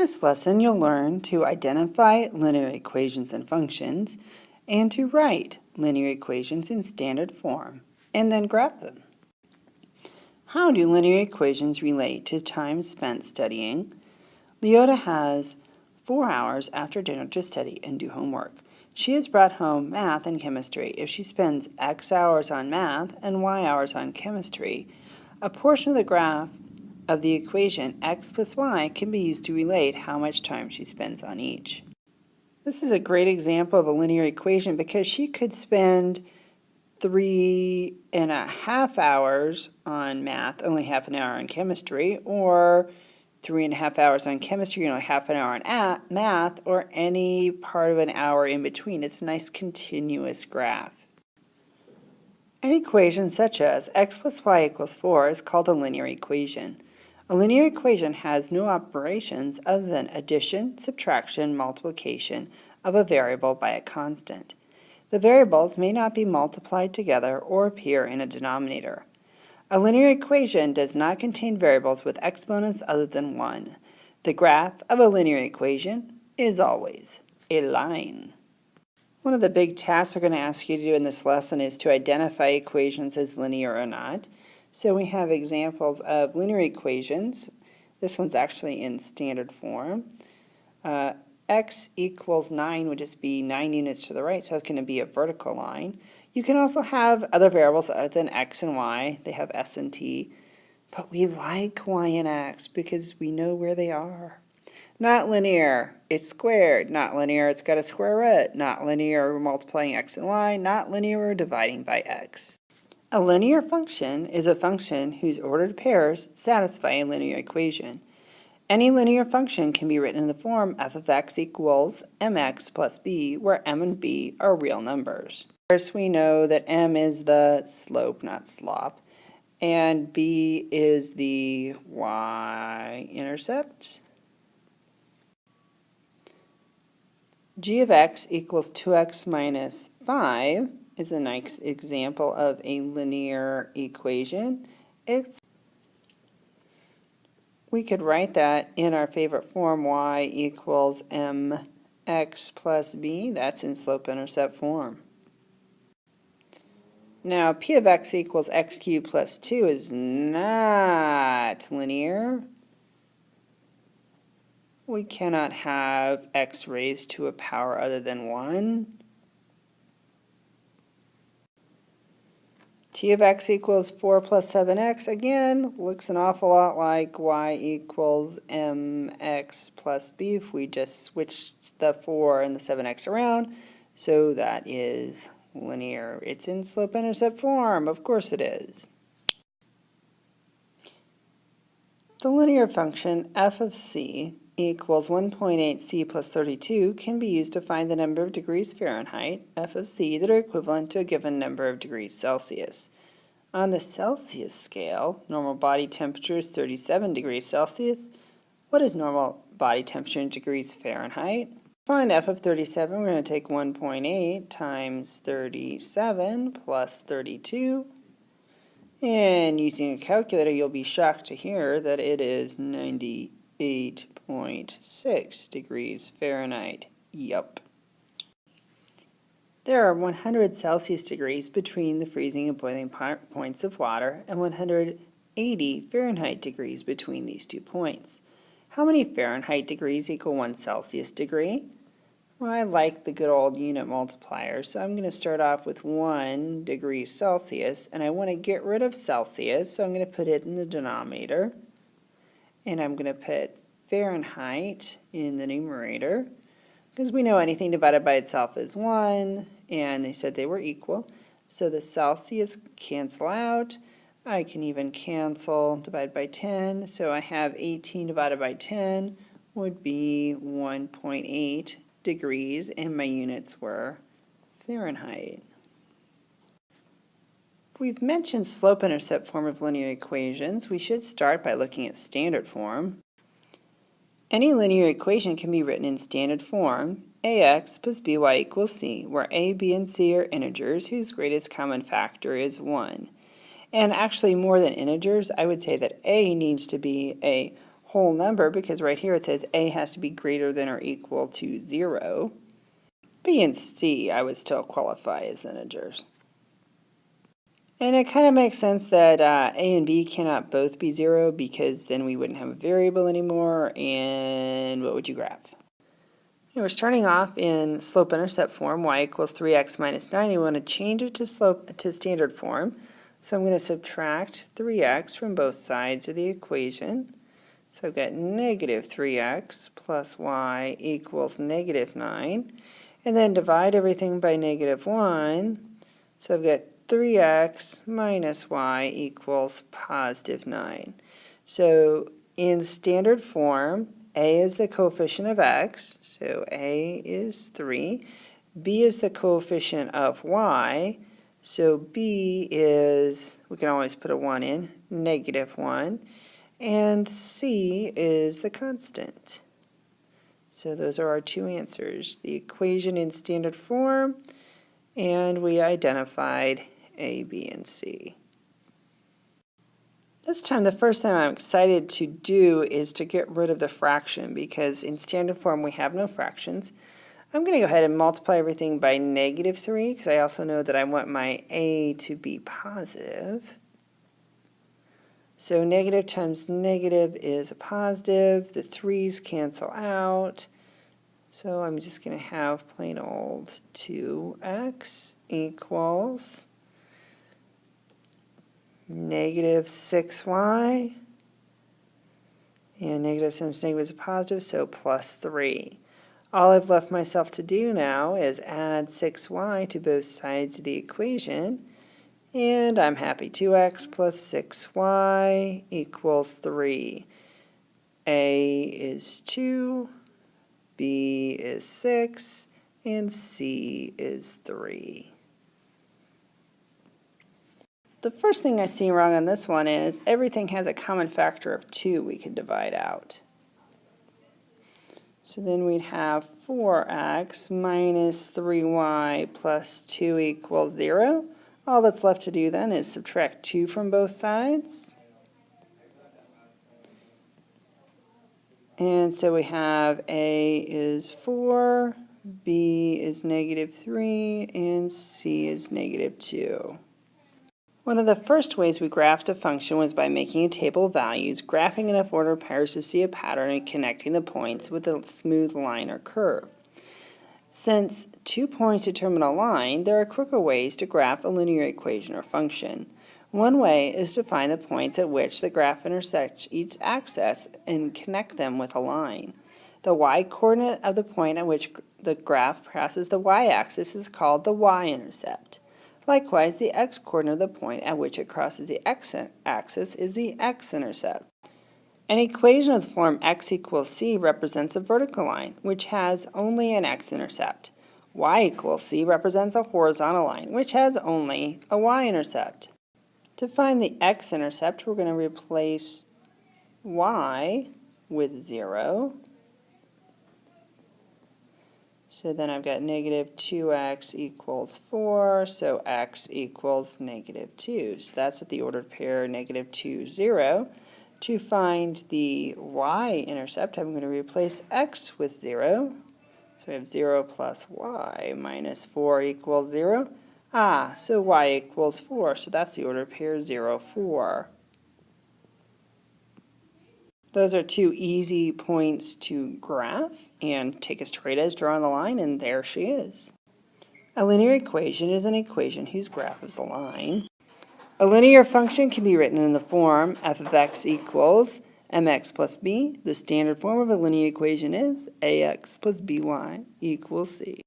this lesson, you'll learn to identify linear equations and functions and to write linear equations in standard form and then graph them. How do linear equations relate to time spent studying? Leota has 4 hours after dinner to study and do homework. She has brought home math and chemistry. If she spends X hours on math and Y hours on chemistry, a portion of the graph of the equation x plus y can be used to relate how much time she spends on each. This is a great example of a linear equation because she could spend 3.5 hours on math, only half an hour on chemistry, or 3.5 hours on chemistry, only half an hour on math, or any part of an hour in between. It's a nice continuous graph. An equation such as x plus y equals 4 is called a linear equation. A linear equation has no operations other than addition, subtraction, multiplication of a variable by a constant. The variables may not be multiplied together or appear in a denominator. A linear equation does not contain variables with exponents other than 1. The graph of a linear equation is always a line. One of the big tasks we're going to ask you to do in this lesson is to identify equations as linear or not. So we have examples of linear equations. This one's actually in standard form. X equals 9 would just be 9 units to the right, so it's going to be a vertical line. You can also have other variables other than x and y. They have s and t. But we like y and x because we know where they are. Not linear, it's squared. Not linear, it's got a square root. Not linear, we're multiplying x and y. Not linear, we're dividing by x. A linear function is a function whose ordered pairs satisfy a linear equation. Any linear function can be written in the form f of x equals mx plus b, where m and b are real numbers. First, we know that m is the slope, not slop, and b is the y-intercept. G of x equals 2x minus 5 is a nice example of a linear equation. We could write that in our favorite form, y equals mx plus b. That's in slope-intercept form. Now, p of x equals x cubed plus 2 is not linear. We cannot have x raised to a power other than 1. T of x equals 4 plus 7x, again, looks an awful lot like y equals mx plus b if we just switched the 4 and the 7x around. So that is linear. It's in slope-intercept form. Of course it is. The linear function f of c equals 1.8 c plus 32 can be used to find the number of degrees Fahrenheit, f of c, that are equivalent to a given number of degrees Celsius. On the Celsius scale, normal body temperature is 37 degrees Celsius. What is normal body temperature in degrees Fahrenheit? To find f of 37, we're going to take 1.8 times 37 plus 32. And using a calculator, you'll be shocked to hear that it is 98.6 degrees Fahrenheit. Yup. There are 100 Celsius degrees between the freezing and boiling points of water and 180 Fahrenheit degrees between these 2 points. How many Fahrenheit degrees equal 1 Celsius degree? Well, I like the good old unit multiplier, so I'm going to start off with 1 degree Celsius, and I want to get rid of Celsius, so I'm going to put it in the denominator, and I'm going to put Fahrenheit in the numerator, because we know anything divided by itself is 1, and they said they were equal, so the Celsius cancel out. I can even cancel divide by 10, so I have 18 divided by 10 would be 1.8 degrees, and my units were Fahrenheit. If we've mentioned slope-intercept form of linear equations, we should start by looking at standard form. Any linear equation can be written in standard form, ax plus by equals c, where a, b, and c are integers whose greatest common factor is 1. And actually, more than integers, I would say that a needs to be a whole number because right here it says a has to be greater than or equal to 0. B and C I would still qualify as integers. And it kind of makes sense that a and b cannot both be 0 because then we wouldn't have a variable anymore, and what would you graph? We're starting off in slope-intercept form, y equals 3x minus 9. You want to change it to standard form. So I'm going to subtract 3x from both sides of the equation. So I've got negative 3x plus y equals negative 9. And then divide everything by negative 1. So I've got 3x minus y equals positive 9. So in standard form, a is the coefficient of x, so a is 3. B is the coefficient of y, so b is, we can always put a 1 in, negative 1. And c is the constant. So those are our two answers, the equation in standard form, and we identified a, b, and c. This time, the first thing I'm excited to do is to get rid of the fraction because in standard form we have no fractions. I'm going to go ahead and multiply everything by negative 3 because I also know that I want my a to be positive. So negative times negative is a positive. The 3's cancel out. So I'm just going to have plain old 2x equals negative 6y, and negative times negative is a positive, so plus 3. All I've left myself to do now is add 6y to both sides of the equation, and I'm happy. 2x plus 6y equals 3. A is 2, B is 6, and C is 3. The first thing I see wrong on this one is everything has a common factor of 2 we can divide out. So then we'd have 4x minus 3y plus 2 equals 0. All that's left to do then is subtract 2 from both sides. And so we have a is 4, b is negative 3, and c is negative 2. One of the first ways we graphed a function was by making a table of values, graphing enough ordered pairs to see a pattern, and connecting the points with a smooth line or curve. Since 2 points determine a line, there are quicker ways to graph a linear equation or function. One way is to find the points at which the graph intersects each axis and connect them with a line. The y-coordinate of the point at which the graph passes the y-axis is called the y-intercept. Likewise, the x-coordinate of the point at which it crosses the x-axis is the x-intercept. An equation of the form x equals c represents a vertical line, which has only an x-intercept. Y equals c represents a horizontal line, which has only a y-intercept. To find the x-intercept, we're going to replace y with 0. So then I've got negative 2x equals 4, so x equals negative 2. So that's at the ordered pair negative 2, 0. To find the y-intercept, I'm going to replace x with 0. So we have 0 plus y minus 4 equals 0. So y equals 4, so that's the ordered pair 0, 4. Those are two easy points to graph, and take a straight edge, draw on the line, and there she is. A linear equation is an equation whose graph is a line. A linear function can be written in the form f of x equals mx plus b. The standard form of a linear equation is ax plus by equals c.